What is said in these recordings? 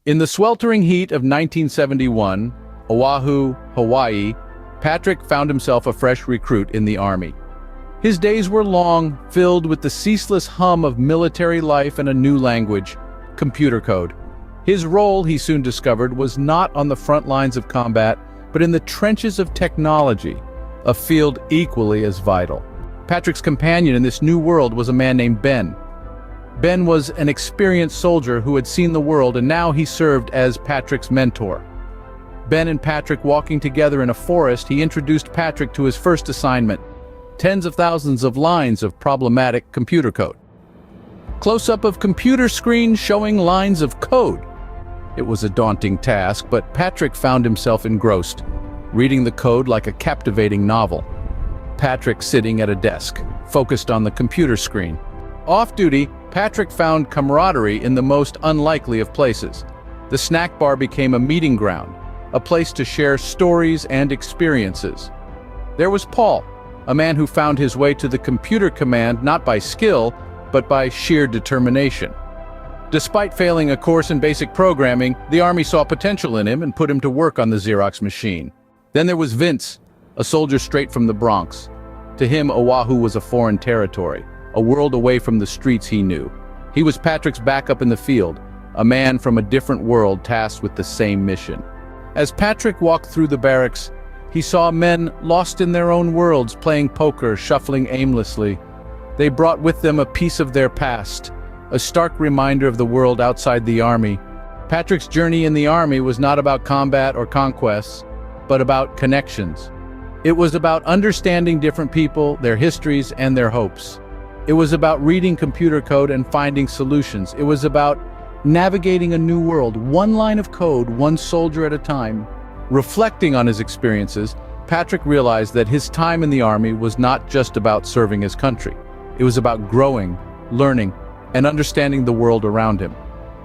In the sweltering heat of 1971, Oahu, Hawaii, Patrick found himself a fresh recruit in the Army. His days were long, filled with the ceaseless hum of military life and a new language, computer code. His role, he soon discovered, was not on the front lines of combat, but in the trenches of technology, a field equally as vital. Patrick's companion in this new world was a man named Ben. Ben was an experienced soldier who had seen the world, and now he served as Patrick's mentor. Ben and Patrick walking together in a forest, he introduced Patrick to his first assignment: tens of thousands of lines of problematic computer code. Close-up of computer screen showing lines of code. It was a daunting task, but Patrick found himself engrossed, reading the code like a captivating novel. Patrick sitting at a desk, focused on the computer screen. Off-duty, Patrick found camaraderie in the most unlikely of places. The snack bar became a meeting ground, a place to share stories and experiences. There was Paul, a man who found his way to the computer command not by skill, but by sheer determination. Despite failing a course in basic programming, the Army saw potential in him and put him to work on the Xerox machine. Then there was Vince, a soldier straight from the Bronx. To him, Oahu was a foreign territory, a world away from the streets he knew. He was Patrick's backup in the field, a man from a different world tasked with the same mission. As Patrick walked through the barracks, he saw men lost in their own worlds, playing poker, shuffling aimlessly. They brought with them a piece of their past, a stark reminder of the world outside the Army. Patrick's journey in the Army was not about combat or conquests, but about connections. It was about understanding different people, their histories, and their hopes. It was about reading computer code and finding solutions. It was about navigating a new world, one line of code, one soldier at a time. Reflecting on his experiences, Patrick realized that his time in the Army was not just about serving his country. It was about growing, learning, and understanding the world around him.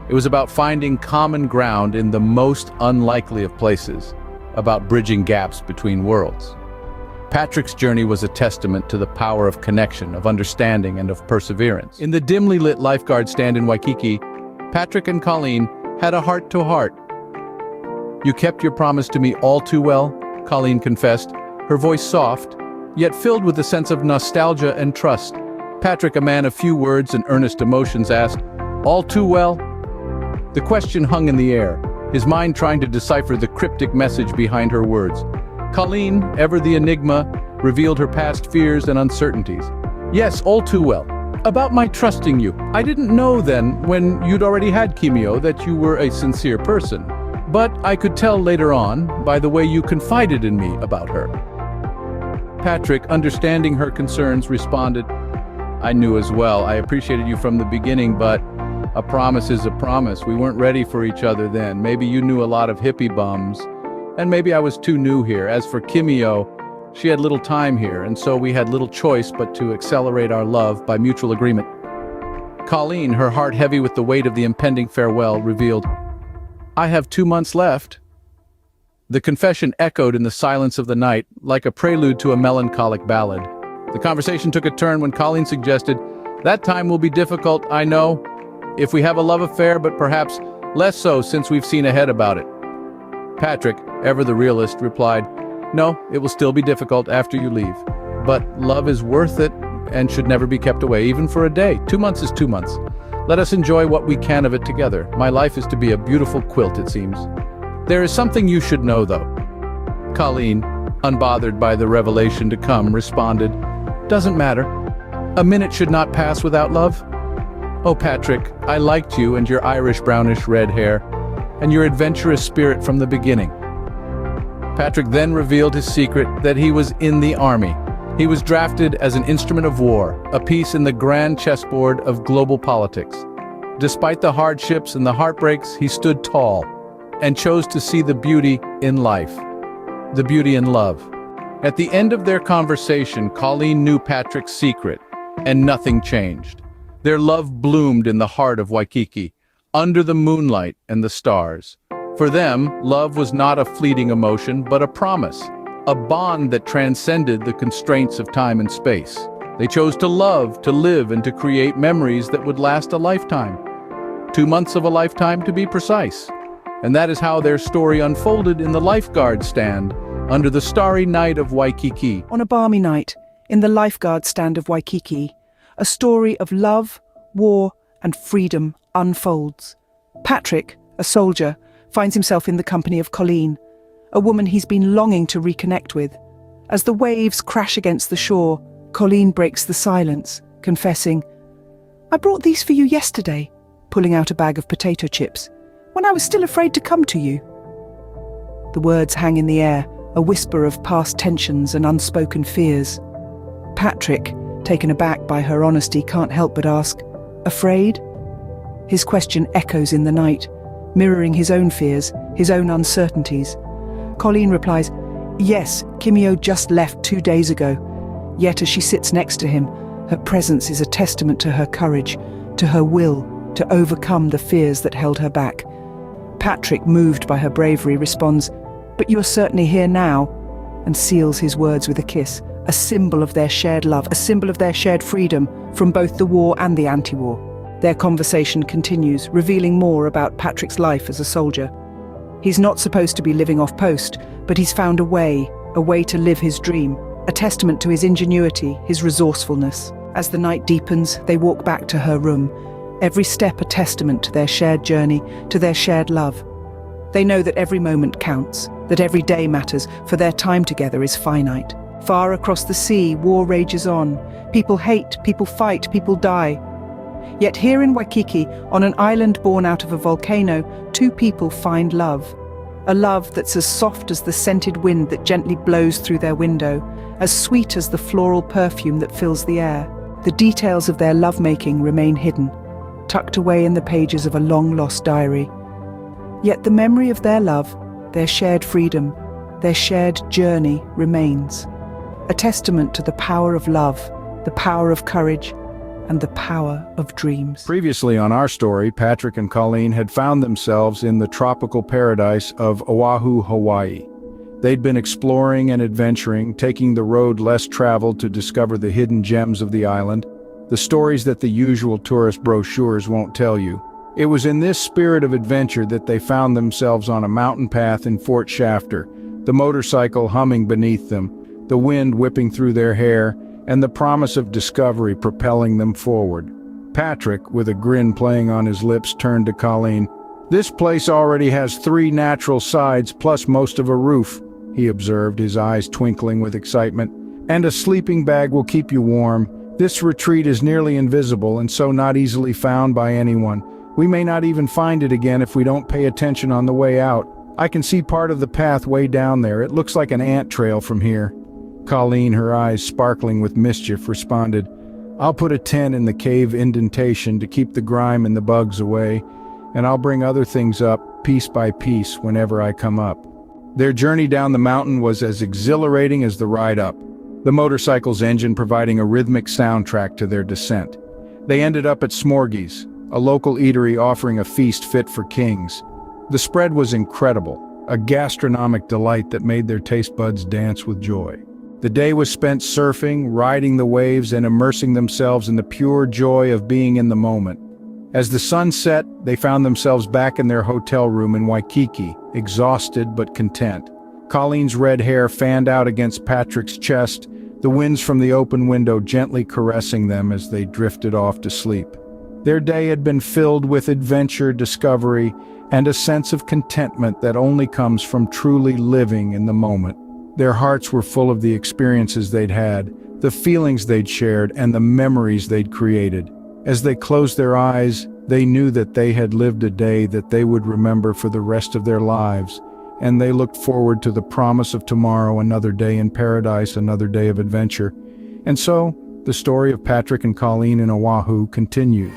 It was about finding common ground in the most unlikely of places, about bridging gaps between worlds. Patrick's journey was a testament to the power of connection, of understanding, and of perseverance. In the dimly lit lifeguard stand in Waikiki, Patrick and Colleen had a heart-to-heart. "You kept your promise to me all too well," Colleen confessed, her voice soft, yet filled with a sense of nostalgia and trust. Patrick, a man of few words and earnest emotions, asked, "All too well?" The question hung in the air, his mind trying to decipher the cryptic message behind her words. Colleen, ever the enigma, revealed her past fears and uncertainties. "Yes, all too well. About my trusting you. I didn't know then, when you'd already had chemo, that you were a sincere person. But I could tell later on, by the way you confided in me about her." Patrick, understanding her concerns, responded, "I knew as well. I appreciated you from the beginning, but a promise is a promise. We weren't ready for each other then. Maybe you knew a lot of hippie bums, and maybe I was too new here. As for Kimio, she had little time here, and so we had little choice but to accelerate our love by mutual agreement." Colleen, her heart heavy with the weight of the impending farewell, revealed, "I have 2 months left." The confession echoed in the silence of the night, like a prelude to a melancholic ballad. The conversation took a turn when Colleen suggested, "That time will be difficult, I know, if we have a love affair, but perhaps less so since we've seen ahead about it." Patrick, ever the realist, replied, "No, it will still be difficult after you leave. But love is worth it and should never be kept away, even for a day. 2 months is 2 months. Let us enjoy what we can of it together. My life is to be a beautiful quilt, it seems." "There is something you should know, though." Colleen, unbothered by the revelation to come, responded, "Doesn't matter. A minute should not pass without love. Oh, Patrick, I liked you and your Irish brownish red hair, and your adventurous spirit from the beginning." Patrick then revealed his secret, that he was in the Army. He was drafted as an instrument of war, a piece in the grand chessboard of global politics. Despite the hardships and the heartbreaks, he stood tall and chose to see the beauty in life, the beauty in love. At the end of their conversation, Colleen knew Patrick's secret, and nothing changed. Their love bloomed in the heart of Waikiki, under the moonlight and the stars. For them, love was not a fleeting emotion, but a promise, a bond that transcended the constraints of time and space. They chose to love, to live, and to create memories that would last a lifetime. 2 months of a lifetime, to be precise. And that is how their story unfolded in the lifeguard stand under the starry night of Waikiki. On a balmy night, in the lifeguard stand of Waikiki, a story of love, war, and freedom unfolds. Patrick, a soldier, finds himself in the company of Colleen, a woman he's been longing to reconnect with. As the waves crash against the shore, Colleen breaks the silence, confessing, "I brought these for you yesterday," pulling out a bag of potato chips, "when I was still afraid to come to you." The words hang in the air, a whisper of past tensions and unspoken fears. Patrick, taken aback by her honesty, can't help but ask, "Afraid?" His question echoes in the night, mirroring his own fears, his own uncertainties. Colleen replies, "Yes, Kimio just left 2 days ago." Yet as she sits next to him, her presence is a testament to her courage, to her will to overcome the fears that held her back. Patrick, moved by her bravery, responds, "But you're certainly here now," and seals his words with a kiss, a symbol of their shared love, a symbol of their shared freedom from both the war and the anti-war. Their conversation continues, revealing more about Patrick's life as a soldier. He's not supposed to be living off post, but he's found a way to live his dream, a testament to his ingenuity, his resourcefulness. As the night deepens, they walk back to her room, every step a testament to their shared journey, to their shared love. They know that every moment counts, that every day matters, for their time together is finite. Far across the sea, war rages on. People hate, people fight, people die. Yet here in Waikiki, on an island born out of a volcano, 2 people find love. A love that's as soft as the scented wind that gently blows through their window, as sweet as the floral perfume that fills the air. The details of their lovemaking remain hidden, tucked away in the pages of a long-lost diary. Yet the memory of their love, their shared freedom, their shared journey remains. A testament to the power of love, the power of courage, and the power of dreams. Previously on our story, Patrick and Colleen had found themselves in the tropical paradise of Oahu, Hawaii. They'd been exploring and adventuring, taking the road less traveled to discover the hidden gems of the island, the stories that the usual tourist brochures won't tell you. It was in this spirit of adventure that they found themselves on a mountain path in Fort Shafter, the motorcycle humming beneath them, the wind whipping through their hair, and the promise of discovery propelling them forward. Patrick, with a grin playing on his lips, turned to Colleen. "This place already has 3 natural sides plus most of a roof," he observed, his eyes twinkling with excitement. "And a sleeping bag will keep you warm. This retreat is nearly invisible and so not easily found by anyone. We may not even find it again if we don't pay attention on the way out. I can see part of the path way down there. It looks like an ant trail from here." Colleen, her eyes sparkling with mischief, responded, "I'll put a tent in the cave indentation to keep the grime and the bugs away, and I'll bring other things up, piece by piece, whenever I come up." Their journey down the mountain was as exhilarating as the ride up, the motorcycle's engine providing a rhythmic soundtrack to their descent. They ended up at Smorgies, a local eatery offering a feast fit for kings. The spread was incredible, a gastronomic delight that made their taste buds dance with joy. The day was spent surfing, riding the waves, and immersing themselves in the pure joy of being in the moment. As the sun set, they found themselves back in their hotel room in Waikiki, exhausted but content. Colleen's red hair fanned out against Patrick's chest, the winds from the open window gently caressing them as they drifted off to sleep. Their day had been filled with adventure, discovery, and a sense of contentment that only comes from truly living in the moment. Their hearts were full of the experiences they'd had, the feelings they'd shared, and the memories they'd created. As they closed their eyes, they knew that they had lived a day that they would remember for the rest of their lives, and they looked forward to the promise of tomorrow, another day in paradise, another day of adventure. And so, the story of Patrick and Colleen in Oahu continues.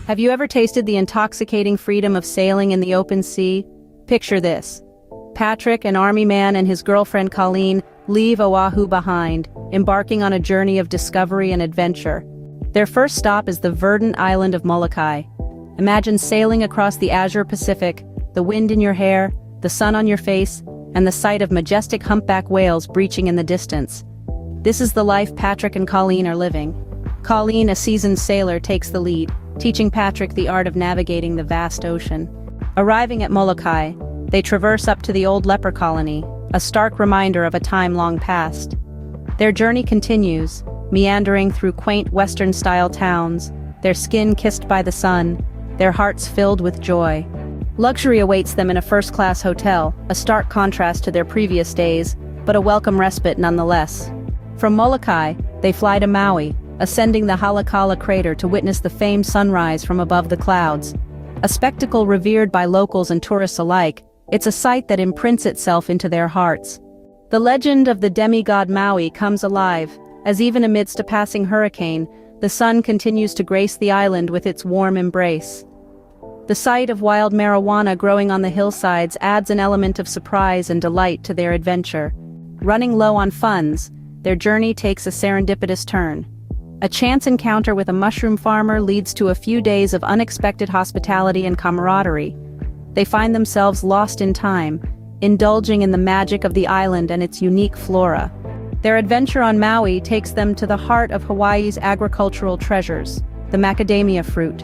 Have you ever tasted the intoxicating freedom of sailing in the open sea? Picture this. Patrick, an army man, and his girlfriend Colleen leave Oahu behind, embarking on a journey of discovery and adventure. Their first stop is the verdant island of Molokai. Imagine sailing across the azure Pacific, the wind in your hair, the sun on your face, and the sight of majestic humpback whales breaching in the distance. This is the life Patrick and Colleen are living. Colleen, a seasoned sailor, takes the lead, teaching Patrick the art of navigating the vast ocean. Arriving at Molokai, they traverse up to the old leper colony, a stark reminder of a time long past. Their journey continues, meandering through quaint Western-style towns, their skin kissed by the sun, their hearts filled with joy. Luxury awaits them in a first-class hotel, a stark contrast to their previous days, but a welcome respite nonetheless. From Molokai, they fly to Maui, ascending the Halakala crater to witness the famed sunrise from above the clouds. A spectacle revered by locals and tourists alike, it's a sight that imprints itself into their hearts. The legend of the demigod Maui comes alive, as even amidst a passing hurricane, the sun continues to grace the island with its warm embrace. The sight of wild marijuana growing on the hillsides adds an element of surprise and delight to their adventure. Running low on funds, their journey takes a serendipitous turn. A chance encounter with a mushroom farmer leads to a few days of unexpected hospitality and camaraderie. They find themselves lost in time, indulging in the magic of the island and its unique flora. Their adventure on Maui takes them to the heart of Hawaii's agricultural treasures, the macadamia fruit.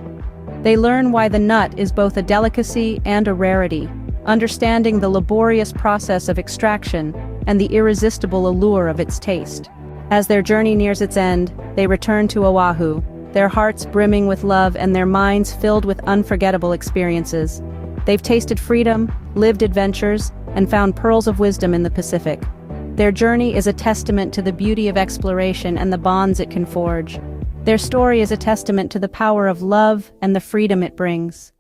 They learn why the nut is both a delicacy and a rarity, understanding the laborious process of extraction and the irresistible allure of its taste. As their journey nears its end, they return to Oahu, their hearts brimming with love and their minds filled with unforgettable experiences. They've tasted freedom, lived adventures, and found pearls of wisdom in the Pacific. Their journey is a testament to the beauty of exploration and the bonds it can forge. Their story is a testament to the power of love and the freedom it brings.